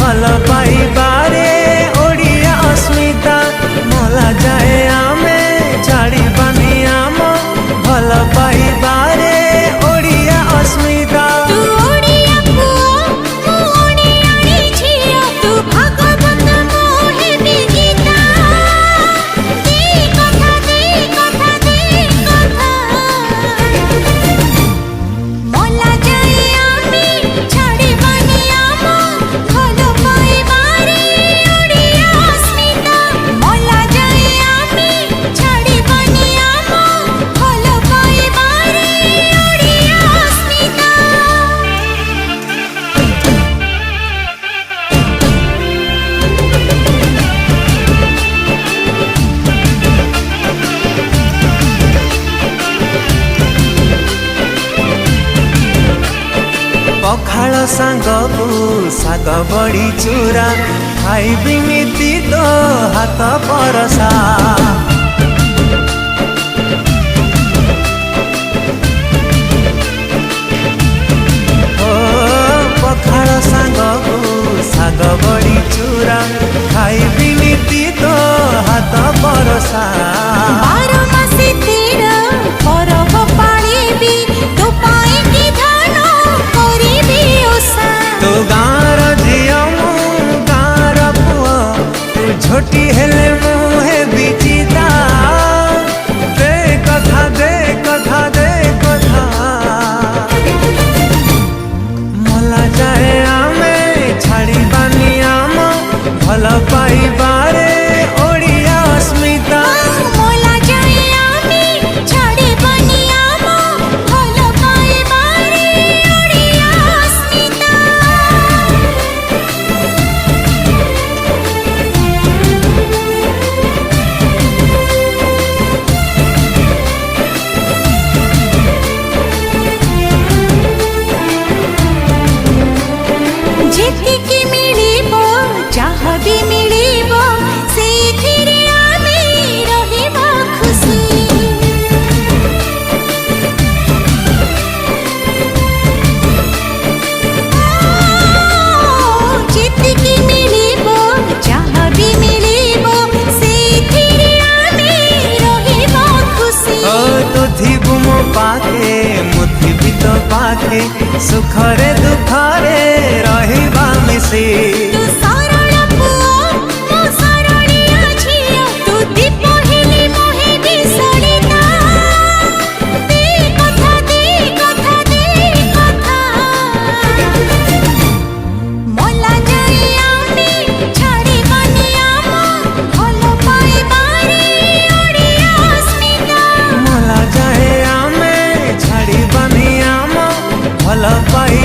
भल पाइबारे ओडिया अस्मिता मला जाए आमे छाड़बानी आम भल पाइबारे ओडिया अस्मिता। पखाल सांगकु शाग बड़ी चूरा खाइबी नीति तो हाथ परसा। ओ पखाल सांगकु शाग बड़ी चूरा खाइबी नीति तो हाथ परसा। तो गाँर झिया मु गाँर पुआ तू झोटी हेले मुहे बिचिता दे कथा दे कथा दे कथा मला जाए आमे छाड़बानी आम भल पाइबारे ओडिया अस्मिता। पाखे मुथि भी तो पाखे सुखरे दुखरे रहिबा मिसी। भल पाई